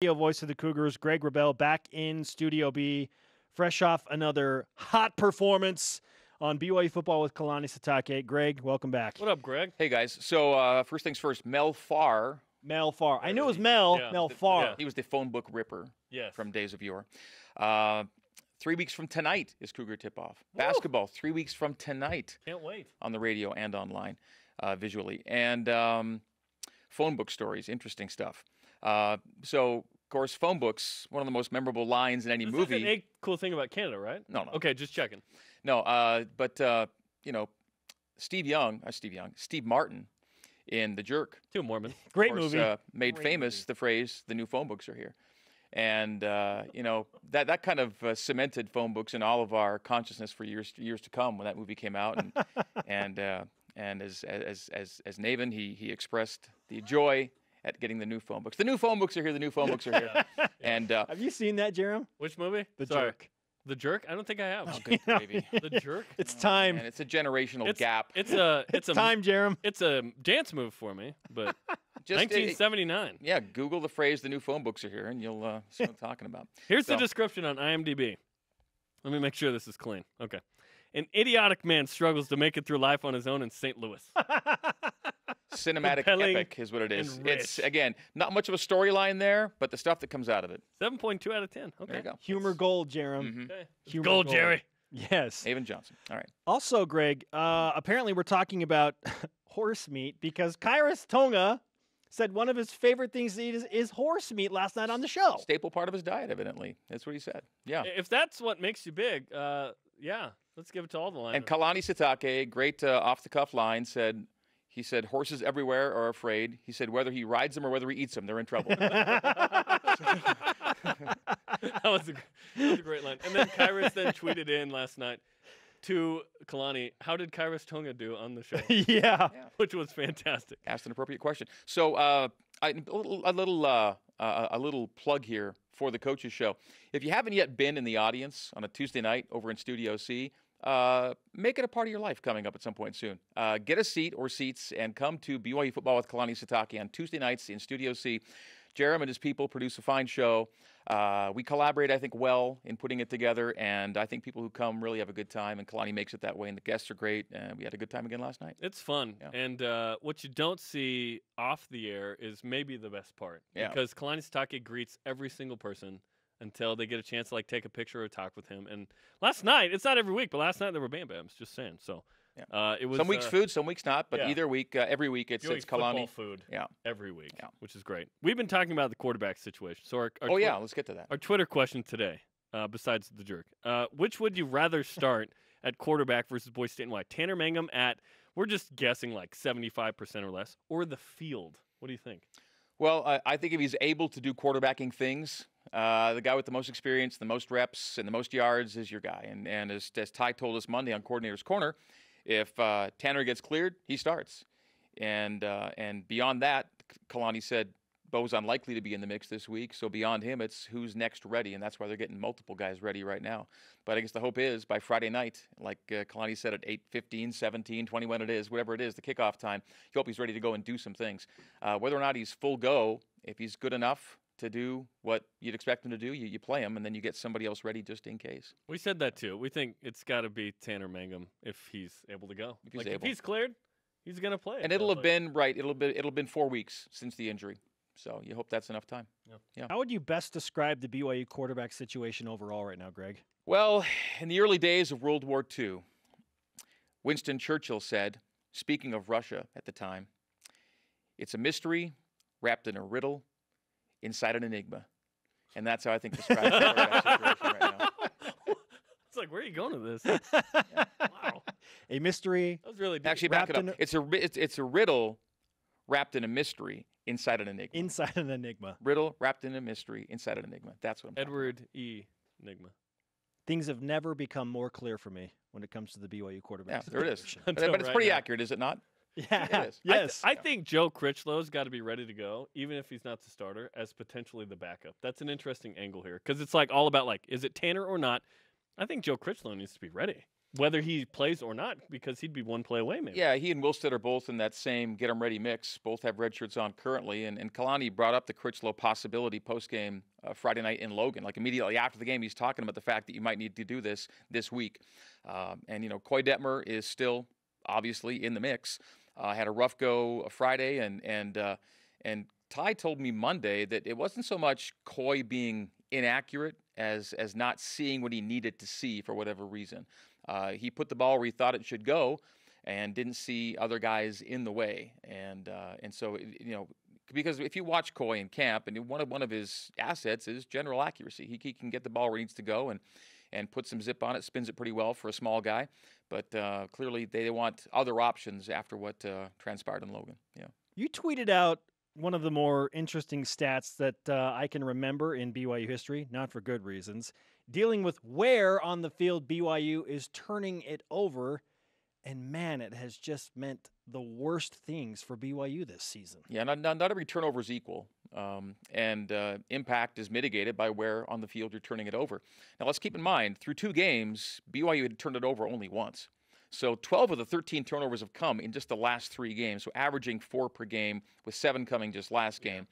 Voice of the Cougars, Greg Wrubell, back in Studio B, fresh off another hot performance on BYU Football with Kalani Sitake. Greg, welcome back. What up, Greg? Hey, guys. So first things first, Mel Farr. Mel Farr. I knew it was Mel. Yeah. Mel Farr. Yeah. He was the phone book ripper from days of yore. 3 weeks from tonight is Cougar tip-off. Basketball, 3 weeks from tonight. Can't wait. On the radio and online visually. And phone book stories, interesting stuff. So, of course, phone books, one of the most memorable lines in any movie. That's a cool thing about Canada, right? No. Okay, just checking. No, but Steve Martin in The Jerk. Too Mormon. Great of course, movie. Made famous the phrase, "The new phone books are here." And, that kind of cemented phone books in all of our consciousness for years to come when that movie came out. And as Navin, he expressed the joy at getting the new phone books. The new phone books are here. The new phone books are here. And have you seen that, Jerem? Which movie? The Jerk. The Jerk? I don't think I have. Oh, good gravy. The Jerk? It's time. And it's a generational gap. It's time, Jerem. It's a dance move for me, but Just 1979. Yeah, Google the phrase "the new phone books are here," and you'll see what I'm talking about. Here's the description on IMDb. Let me make sure this is clean. Okay. An idiotic man struggles to make it through life on his own in St. Louis. Cinematic Compelling epic is what it is. and It's, rich. again, not much of a storyline there, but the stuff that comes out of it. 7.2 out of 10. Okay. There you go. Humor gold, Jerem. Okay. Humor Gold, Jerry. Yes. Haven Johnson. All right. Also, Greg, apparently we're talking about horse meat because Kairos Tonga said one of his favorite things to eat is horse meat last night on the show. Staple part of his diet, evidently. That's what he said. Yeah. If that's what makes you big, yeah, let's give it to all the line. And Kalani Sitake, great off-the-cuff line, he said, horses everywhere are afraid. He said, whether he rides them or whether he eats them, they're in trouble. That was a great line. And then Kairos then tweeted in last night to Kalani, how did Kairos Tonga do on the show? Yeah. Which was fantastic. Asked an appropriate question. So a little plug here for the Coaches Show. If you haven't yet been in the audience on a Tuesday night over in Studio C, make it a part of your life coming up at some point soon. Get a seat or seats and come to BYU Football with Kalani Sitake on Tuesday nights in Studio C. Jerem and his people produce a fine show. We collaborate, I think, well in putting it together, and I think people who come really have a good time, and Kalani makes it that way, and the guests are great, and we had a good time again last night. It's fun, and what you don't see off the air is maybe the best part, because Kalani Sitake greets every single person until they get a chance to take a picture or talk with him. And last night, it's not every week, but last night there were Bam Bams, just saying. So it was some weeks food, some weeks not, but yeah. every week it's Kalani food every week, which is great. Yeah. We've been talking about the quarterback situation. So our let's get to that. Our Twitter question today, besides the jerk, which would you rather start at quarterback versus Boise State and why? Tanner Mangum at, we're just guessing 75% or less, or the field. What do you think? Well, I think if he's able to do quarterbacking things, the guy with the most experience, the most reps, and the most yards is your guy. And as Ty told us Monday on Coordinator's Corner, if Tanner gets cleared, he starts. And beyond that, Kalani said Bo's unlikely to be in the mix this week. So beyond him, it's who's next ready, and that's why they're getting multiple guys ready right now. But I guess the hope is by Friday night, like Kalani said at 8:15, 17, 20, when it is, whatever it is, the kickoff time, you hope he's ready to go and do some things. Whether or not he's full go, if he's good enough to do what you'd expect him to do, you play him, and then you get somebody else ready just in case. We said that too. We think it's got to be Tanner Mangum if he's able to go. If he's cleared, he's going to play. And it'll have been 4 weeks since the injury. So you hope that's enough time. Yeah. How would you best describe the BYU quarterback situation overall right now, Greg? Well, in the early days of World War II, Winston Churchill said, speaking of Russia at the time, it's a mystery wrapped in a riddle inside an enigma. And that's how I think describes the quarterback situation right now. It's like, where are you going with this? Wow. A mystery. That was really deep. Actually, back it up. It's a riddle wrapped in a mystery inside an enigma. Inside an enigma. Riddle wrapped in a mystery inside an enigma. That's what I'm talking Edward E. Enigma. Things have never become more clear for me when it comes to the BYU quarterback. Yeah, there it is. situation. But it's pretty accurate, is it not? Yeah. It is. Yes. I think Joe Critchlow's got to be ready to go, even if he's not the starter, as potentially the backup. That's an interesting angle here because it's all about is it Tanner or not? I think Joe Critchlow needs to be ready. whether he plays or not, because he'd be one play away, maybe. Yeah, he and Wilstead are both in that same get-'em-ready mix. Both have red shirts on currently. And Kalani brought up the Critchlow possibility post-game Friday night in Logan. Like immediately after the game, he's talking about the fact that you might need to do this week. And, Coy Detmer is still obviously in the mix. Had a rough go Friday, and Ty told me Monday that it wasn't so much Coy being inaccurate as not seeing what he needed to see for whatever reason. He put the ball where he thought it should go, and didn't see other guys in the way. And so because if you watch Coy in camp, and one of his assets is general accuracy. He can get the ball where he needs to go and put some zip on it, spins it pretty well for a small guy. But clearly they want other options after what transpired in Logan. Yeah. You tweeted out one of the more interesting stats that I can remember in BYU history, not for good reasons, dealing with where on the field BYU is turning it over. And, man, it has just meant the worst things for BYU this season. Yeah, not every turnover is equal. And impact is mitigated by where on the field you're turning it over. Now, let's keep in mind, through 2 games, BYU had turned it over only once. So 12 of the 13 turnovers have come in just the last 3 games, so averaging 4 per game, with 7 coming just last game.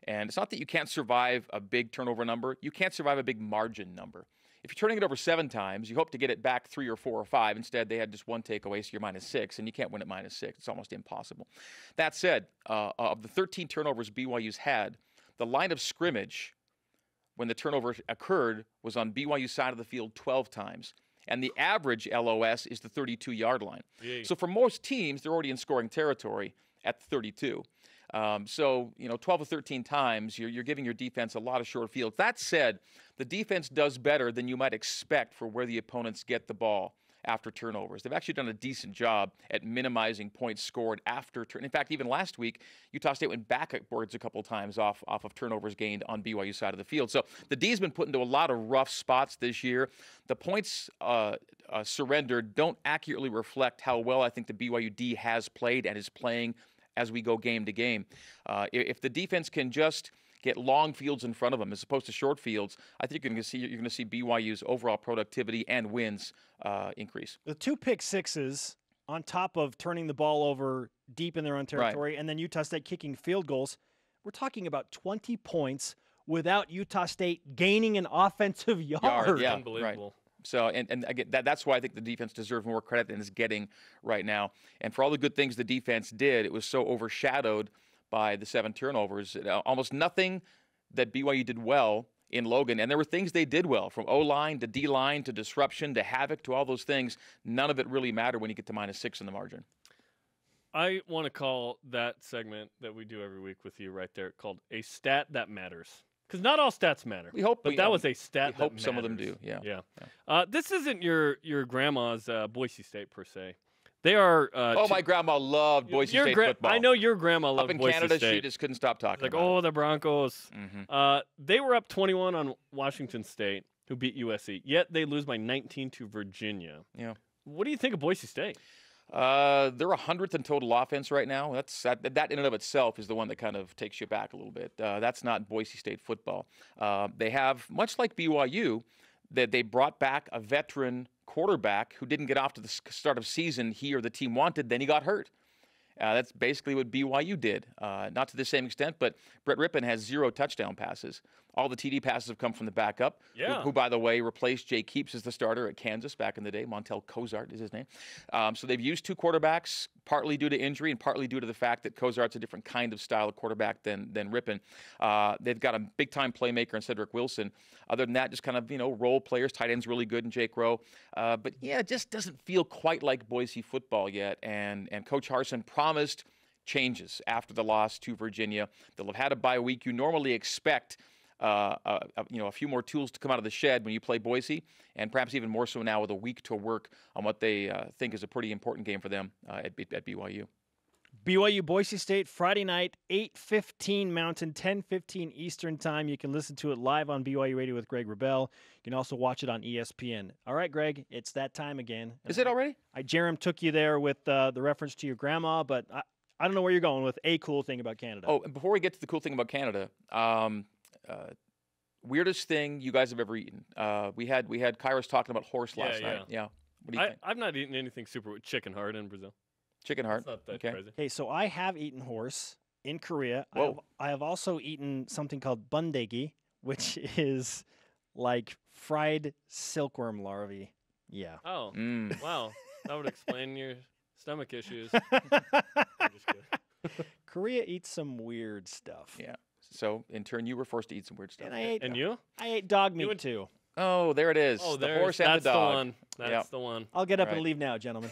And it's not that you can't survive a big turnover number. You can't survive a big margin number. If you're turning it over 7 times, you hope to get it back 3 or 4 or 5. Instead, they had just 1 takeaway, so you're -6, and you can't win at -6. It's almost impossible. That said, of the 13 turnovers BYU's had, the line of scrimmage when the turnover occurred was on BYU's side of the field 12 times. And the average LOS is the 32-yard line. Yay. So for most teams, they're already in scoring territory at 32. So 12 or 13 times, you're giving your defense a lot of short fields. That said, the defense does better than you might expect for where the opponents get the ball after turnovers. They've actually done a decent job at minimizing points scored after turn. In fact, even last week, Utah State went backwards a couple times off of turnovers gained on BYU's side of the field. So the D's been put into a lot of rough spots this year. The points surrendered don't accurately reflect how well I think the BYU D has played and is playing as we go game to game. If the defense can just get long fields in front of them as opposed to short fields, I think you're going to see BYU's overall productivity and wins increase. The 2 pick sixes on top of turning the ball over deep in their own territory, right, and then Utah State kicking field goals, we're talking about 20 points without Utah State gaining an offensive yard. Yeah, unbelievable. Right. So, and again, that's why I think the defense deserves more credit than it's getting right now. And for all the good things the defense did, it was so overshadowed by the 7 turnovers. Almost nothing that BYU did well in Logan. And there were things they did well, from O-line to D-line to disruption to havoc to all those things. None of it really mattered when you get to -6 in the margin. I want to call that segment that we do every week with you right there called A Stat That Matters. Because not all stats matter. We hope, but that was a stat. We hope some of them do. Yeah. This isn't your grandma's Boise State per se. They are. My grandma loved Boise State football. I know your grandma loved Boise State. Up in Canada, she just couldn't stop talking about it. The Broncos. Mm-hmm. They were up 21 on Washington State, who beat USC. Yet they lose by 19 to Virginia. Yeah. What do you think of Boise State? They're 100th in total offense right now. That in and of itself is the one that kind of takes you back a little bit. That's not Boise State football. They have, much like BYU, that they brought back a veteran quarterback who didn't get off to the start of season he or the team wanted. Then he got hurt. That's basically what BYU did. Not to the same extent, but Brett Rippon has 0 touchdown passes. All the TD passes have come from the backup, who by the way, replaced Jay Keeps as the starter at Kansas back in the day. Montel Cozart is his name. So they've used 2 quarterbacks, partly due to injury and partly due to the fact that Cozart's a different kind of style of quarterback than Rippon. They've got a big-time playmaker in Cedric Wilson. Other than that, just kind of, role players. Tight end's really good in Jake Rowe. But, it just doesn't feel quite like Boise football yet. And Coach Harsin promised changes after the loss to Virginia. They'll have had a bye week. You normally expect a few more tools to come out of the shed when you play Boise, and perhaps even more so now with a week to work on what they think is a pretty important game for them at BYU. BYU Boise State Friday night, 8:15 Mountain, 10:15 Eastern time. You can listen to it live on BYU Radio with Greg Wrubell. You can also watch it on ESPN. All right, Greg, it's that time again. Is it already? Jerem took you there with the reference to your grandma, but I don't know where you're going with a cool thing about Canada. Oh, and before we get to the cool thing about Canada, weirdest thing you guys have ever eaten. We had Kairos talking about horse last night. Yeah. What do you think? I've not eaten anything super with chicken heart in Brazil. Chicken heart. It's not that Okay. crazy. Okay, so I have eaten horse in Korea. Whoa. I have also eaten something called bundegi, which is like fried silkworm larvae. Yeah. Oh, Mm. wow. That would explain your stomach issues. I'm just kidding. Korea eats some weird stuff. Yeah. So in turn, you were forced to eat some weird stuff. And I You? ate dog meat would- too. Oh, there it is. Oh, the there's horse and that's the dog. one. That's Yep. the one. I'll get up Right. and leave now, gentlemen.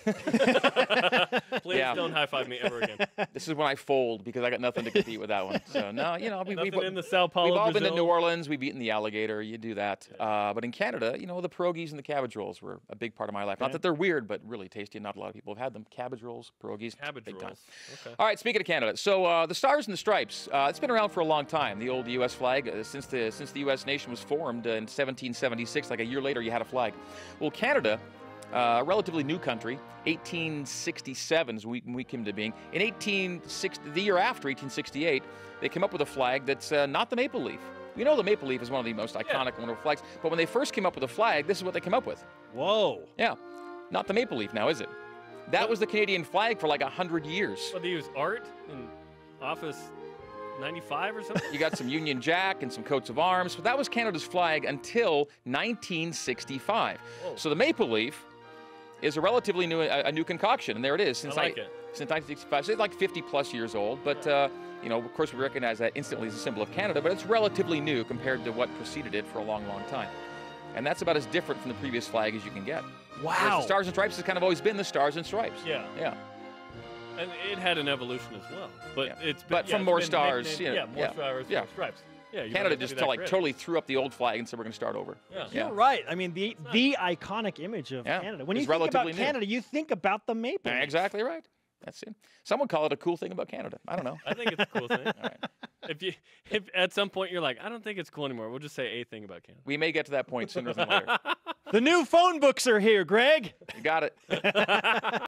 Please Yeah. don't high five me ever again. This is when I fold because I got nothing to compete with that one. So no, we've Nothing in the Sao Paulo, all been to Brazil. New Orleans. We've eaten the alligator. You do that. But in Canada, the pierogies and the cabbage rolls were a big part of my life. Not Okay. that they're weird, but really tasty. Not a lot of people have had them. Cabbage rolls, pierogies, Cabbage big time. rolls. Okay. All right, speaking of Canada, so the Stars and the Stripes, it's been around for a long time. The old U.S. flag, since the U.S. nation was formed in 1776, like a year later, you had a flag. Well, Canada, a relatively new country, 1867 is when we came to being. In the year after 1868, they came up with a flag that's not the maple leaf. We know the maple leaf is one of the most iconic, wonderful flags, but when they first came up with a flag, this is what they came up with. Whoa. Yeah, not the maple leaf now, is it? That was the Canadian flag for like 100 years. Well, they use art in Office 95 or something? You got some Union Jack and some coats of arms. But that was Canada's flag until 1965. Whoa. So the maple leaf is a relatively new concoction, and there it is. Since I like it. Since 1965, so it's like 50 plus years old. But of course, we recognize that instantly as a symbol of Canada. But it's relatively new compared to what preceded it for a long, long time. And that's about as different from the previous flag as you can get. Whereas Wow. the Stars and Stripes has kind of always been the Stars and Stripes. Yeah. Yeah. And it had an evolution as well. But Yeah. it's been, But from it's more been stars, nicknamed- yeah, more yeah, stars, yeah. more stripes. Yeah, you Canada don't have just to be that creative. totally threw up the old flag and said we're going to start over. Yeah. Yeah. You're right. I mean, the iconic image of Yeah. Canada. When It's you think about relatively new. Canada, you think about the maple. leaf. Exactly right. That's it. Some would call it a cool thing about Canada. I don't know. I think it's a cool thing. All right. If at some point you're like, I don't think it's cool anymore, we'll just say a thing about Canada. We may get to that point sooner than later. The new phone books are here, Greg. You got it.